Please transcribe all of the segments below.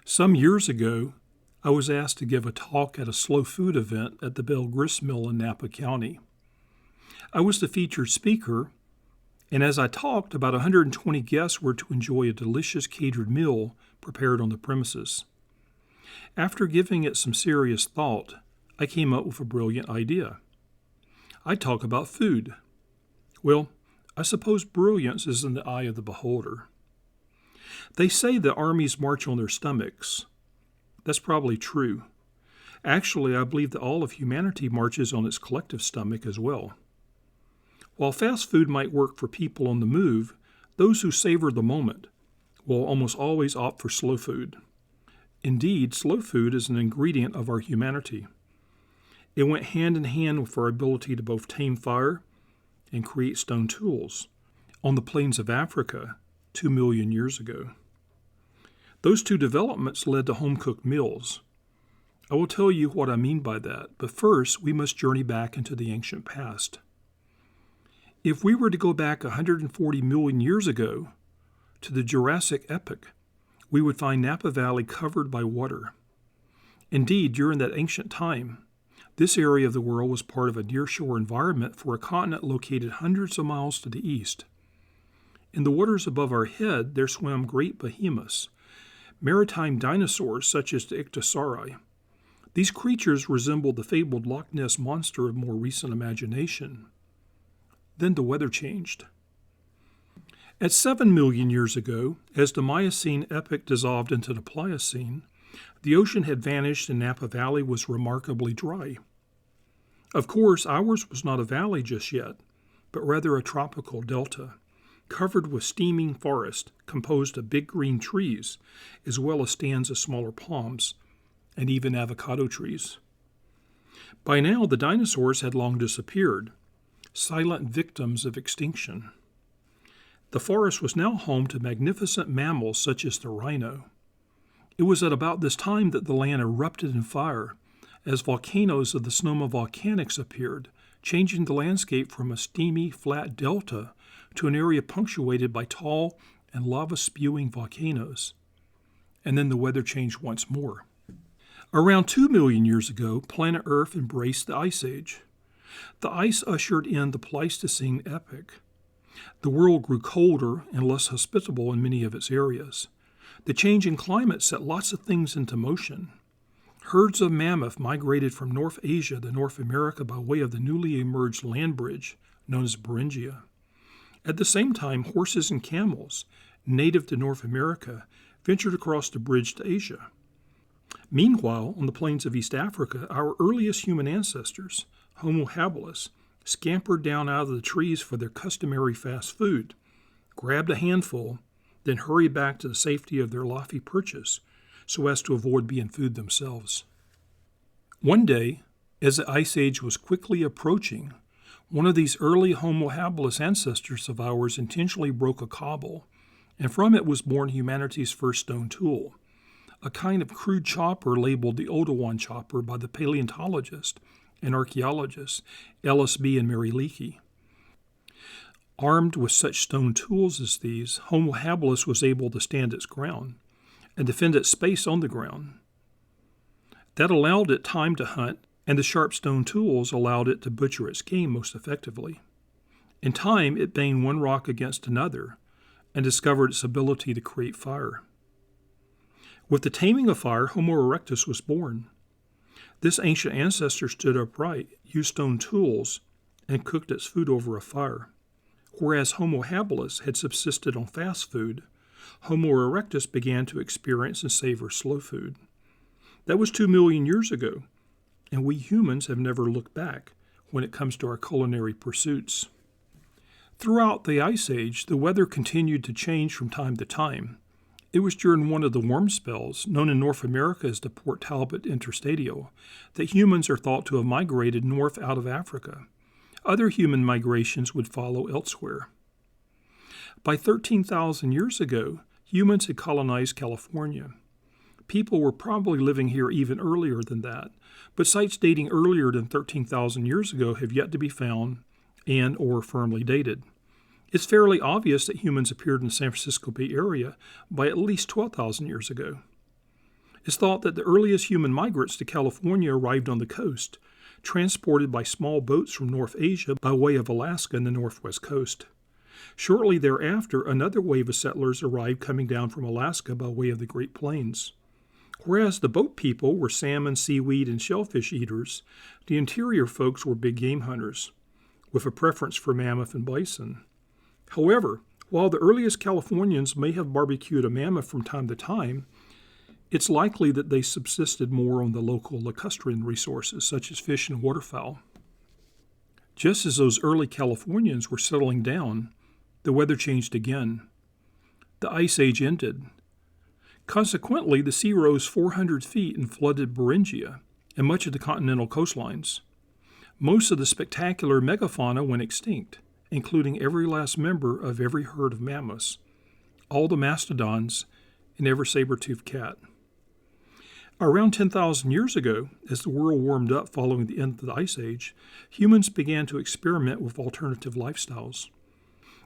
Some years ago, I was asked to give a talk at a slow food event at the Bell Grist Mill in Napa County. I was the featured speaker, and as I talked, about 120 guests were to enjoy a delicious catered meal prepared on the premises. After giving it some serious thought, I came up with a brilliant idea. I'd talk about food. Well, I suppose brilliance is in the eye of the beholder. They say that armies march on their stomachs. That's probably true. Actually, I believe that all of humanity marches on its collective stomach as well. While fast food might work for people on the move, those who savor the moment will almost always opt for slow food. Indeed, slow food is an ingredient of our humanity. It went hand in hand with our ability to both tame fire and create stone tools on the plains of Africa 2 million years ago. Those two developments led to home-cooked meals. I will tell you what I mean by that, but first we must journey back into the ancient past. If we were to go back 140 million years ago to the Jurassic epoch, we would find Napa Valley covered by water. Indeed, during that ancient time, this area of the world was part of a nearshore environment for a continent located hundreds of miles to the east. In the waters above our head, there swam great behemoths, maritime dinosaurs such as the Ichthyosauri. These creatures resembled the fabled Loch Ness monster of more recent imagination. Then the weather changed. At 7 million years ago, as the Miocene epoch dissolved into the Pliocene, the ocean had vanished and Napa Valley was remarkably dry. Of course, ours was not a valley just yet, but rather a tropical delta, covered with steaming forest composed of big green trees, as well as stands of smaller palms, and even avocado trees. By now, the dinosaurs had long disappeared, silent victims of extinction. The forest was now home to magnificent mammals such as the rhino. It was at about this time that the land erupted in fire, as volcanoes of the Sonoma Volcanics appeared, changing the landscape from a steamy, flat delta to an area punctuated by tall and lava-spewing volcanoes. And then the weather changed once more. Around 2 million years ago, planet Earth embraced the Ice Age. The ice ushered in the Pleistocene epoch. The world grew colder and less hospitable in many of its areas. The change in climate set lots of things into motion. Herds of mammoth migrated from North Asia to North America by way of the newly emerged land bridge known as Beringia. At the same time, horses and camels, native to North America, ventured across the bridge to Asia. Meanwhile, on the plains of East Africa, our earliest human ancestors, Homo habilis, scampered down out of the trees for their customary fast food, grabbed a handful, then hurried back to the safety of their lofty perches so as to avoid being food themselves. One day, as the Ice Age was quickly approaching, one of these early Homo habilis ancestors of ours intentionally broke a cobble, and from it was born humanity's first stone tool, a kind of crude chopper labeled the Odawan chopper by the paleontologist and archaeologists Ellis B. and Mary Leakey. Armed with such stone tools as these, Homo habilis was able to stand its ground and defend its space on the ground. That allowed it time to hunt, and the sharp stone tools allowed it to butcher its game most effectively. In time, it banged one rock against another and discovered its ability to create fire. With the taming of fire, Homo erectus was born. This ancient ancestor stood upright, used stone tools, and cooked its food over a fire. Whereas Homo habilis had subsisted on fast food, Homo erectus began to experience and savor slow food. That was 2 million years ago, and we humans have never looked back when it comes to our culinary pursuits. Throughout the Ice Age, the weather continued to change from time to time. It was during one of the warm spells, known in North America as the Port Talbot Interstadial, that humans are thought to have migrated north out of Africa. Other human migrations would follow elsewhere. By 13,000 years ago, humans had colonized California. People were probably living here even earlier than that, but sites dating earlier than 13,000 years ago have yet to be found and or firmly dated. It's fairly obvious that humans appeared in the San Francisco Bay Area by at least 12,000 years ago. It's thought that the earliest human migrants to California arrived on the coast, transported by small boats from North Asia by way of Alaska and the northwest coast. Shortly thereafter, another wave of settlers arrived coming down from Alaska by way of the Great Plains. Whereas the boat people were salmon, seaweed, and shellfish eaters, the interior folks were big game hunters, with a preference for mammoth and bison. However, while the earliest Californians may have barbecued a mammoth from time to time, it's likely that they subsisted more on the local lacustrine resources, such as fish and waterfowl. Just as those early Californians were settling down, the weather changed again. The Ice Age ended. Consequently, the sea rose 400 feet and flooded Beringia and much of the continental coastlines. Most of the spectacular megafauna went extinct, including every last member of every herd of mammoths, all the mastodons, and every saber-toothed cat. Around 10,000 years ago, as the world warmed up following the end of the Ice Age, humans began to experiment with alternative lifestyles.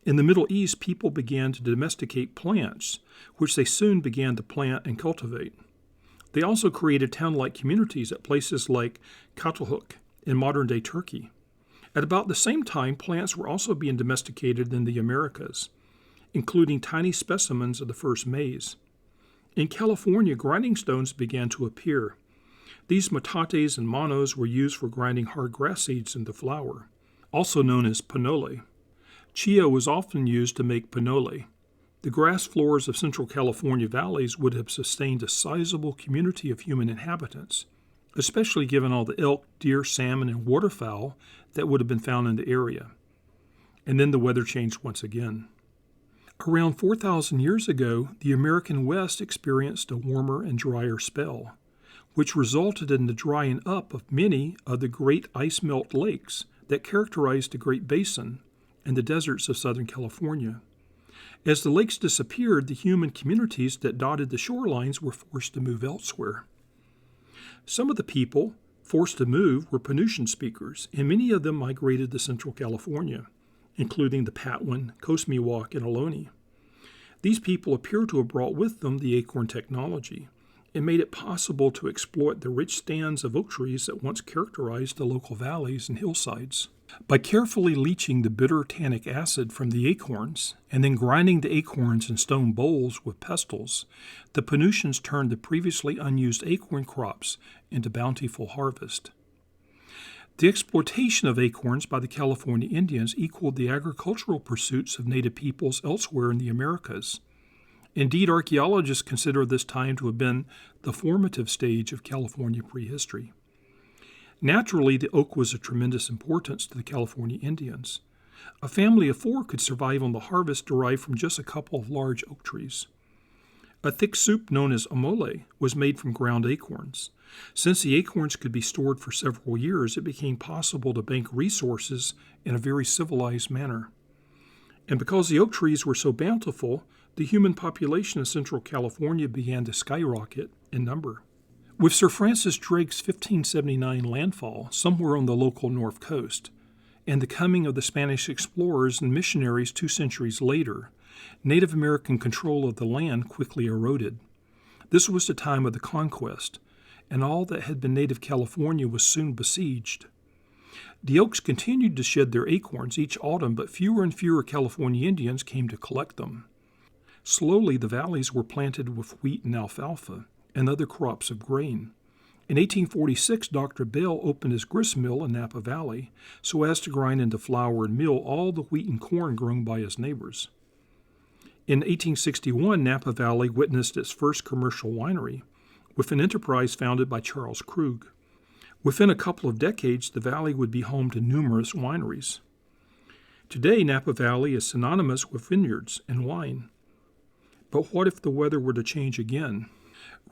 In the Middle East, people began to domesticate plants, which they soon began to plant and cultivate. They also created town-like communities at places like Catalhook in modern-day Turkey. At about the same time, plants were also being domesticated in the Americas, including tiny specimens of the first maize. In California, grinding stones began to appear. These metates and manos were used for grinding hard grass seeds into flour, also known as pinole. Chia was often used to make pinole. The grass floors of Central California valleys would have sustained a sizable community of human inhabitants, especially given all the elk, deer, salmon, and waterfowl that would have been found in the area. And then the weather changed once again. Around 4,000 years ago, the American West experienced a warmer and drier spell, which resulted in the drying up of many of the great ice melt lakes that characterized the Great Basin and the deserts of Southern California. As the lakes disappeared, the human communities that dotted the shorelines were forced to move elsewhere. Some of the people forced to move were Penutian speakers, and many of them migrated to Central California, including the Patwin, Coast Miwok, and Ohlone. These people appear to have brought with them the acorn technology and made it possible to exploit the rich stands of oak trees that once characterized the local valleys and hillsides. By carefully leaching the bitter tannic acid from the acorns and then grinding the acorns in stone bowls with pestles, the Penutians turned the previously unused acorn crops into bountiful harvest. The exploitation of acorns by the California Indians equaled the agricultural pursuits of native peoples elsewhere in the Americas. Indeed, archaeologists consider this time to have been the formative stage of California prehistory. Naturally, the oak was of tremendous importance to the California Indians. A family of 4 could survive on the harvest derived from just a couple of large oak trees. A thick soup known as amole was made from ground acorns. Since the acorns could be stored for several years, it became possible to bank resources in a very civilized manner. And because the oak trees were so bountiful, the human population of Central California began to skyrocket in number. With Sir Francis Drake's 1579 landfall somewhere on the local north coast, and the coming of the Spanish explorers and missionaries 2 centuries later, Native American control of the land quickly eroded. This was the time of the conquest, and all that had been native California was soon besieged. The oaks continued to shed their acorns each autumn, but fewer and fewer California Indians came to collect them. Slowly, the valleys were planted with wheat and alfalfa and other crops of grain. In 1846, Dr. Bell opened his grist mill in Napa Valley so as to grind into flour and meal all the wheat and corn grown by his neighbors. In 1861, Napa Valley witnessed its first commercial winery, with an enterprise founded by Charles Krug. Within a couple of decades, the valley would be home to numerous wineries. Today, Napa Valley is synonymous with vineyards and wine. But what if the weather were to change again?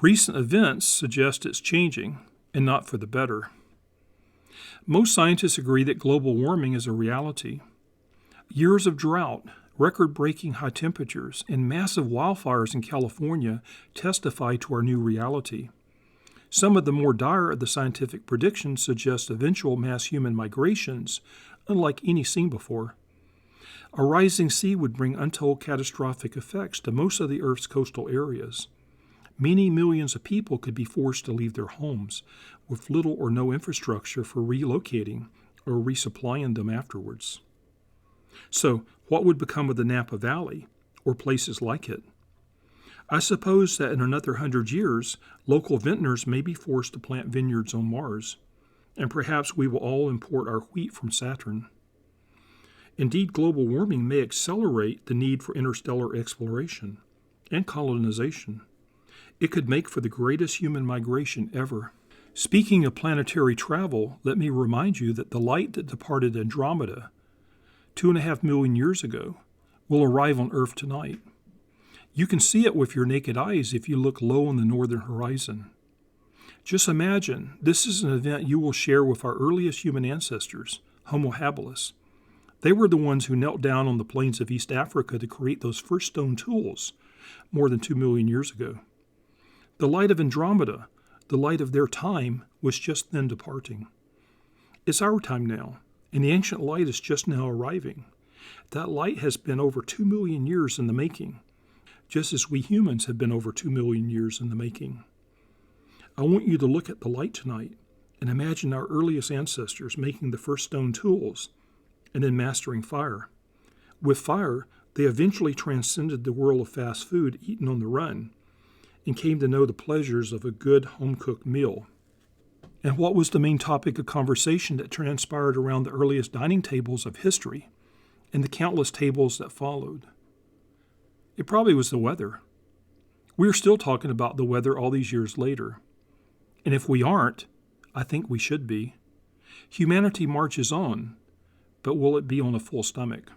Recent events suggest it's changing, and not for the better. Most scientists agree that global warming is a reality. Years of drought, record-breaking high temperatures, and massive wildfires in California testify to our new reality. Some of the more dire of the scientific predictions suggest eventual mass human migrations, unlike any seen before. A rising sea would bring untold catastrophic effects to most of the Earth's coastal areas. Many millions of people could be forced to leave their homes with little or no infrastructure for relocating or resupplying them afterwards. So, what would become of the Napa Valley or places like it? I suppose that in another 100 years, local vintners may be forced to plant vineyards on Mars, and perhaps we will all import our wheat from Saturn. Indeed, global warming may accelerate the need for interstellar exploration and colonization. It could make for the greatest human migration ever. Speaking of planetary travel, let me remind you that the light that departed Andromeda 2.5 million years ago will arrive on Earth tonight. You can see it with your naked eyes if you look low on the northern horizon. Just imagine, this is an event you will share with our earliest human ancestors, Homo habilis. They were the ones who knelt down on the plains of East Africa to create those first stone tools more than 2 million years ago. The light of Andromeda, the light of their time, was just then departing. It's our time now, and the ancient light is just now arriving. That light has been over 2 million years in the making, just as we humans have been over 2 million years in the making. I want you to look at the light tonight and imagine our earliest ancestors making the first stone tools and then mastering fire. With fire, they eventually transcended the world of fast food eaten on the run and came to know the pleasures of a good home-cooked meal. And what was the main topic of conversation that transpired around the earliest dining tables of history and the countless tables that followed? It probably was the weather. We are still talking about the weather all these years later. And if we aren't, I think we should be. Humanity marches on, but will it be on a full stomach?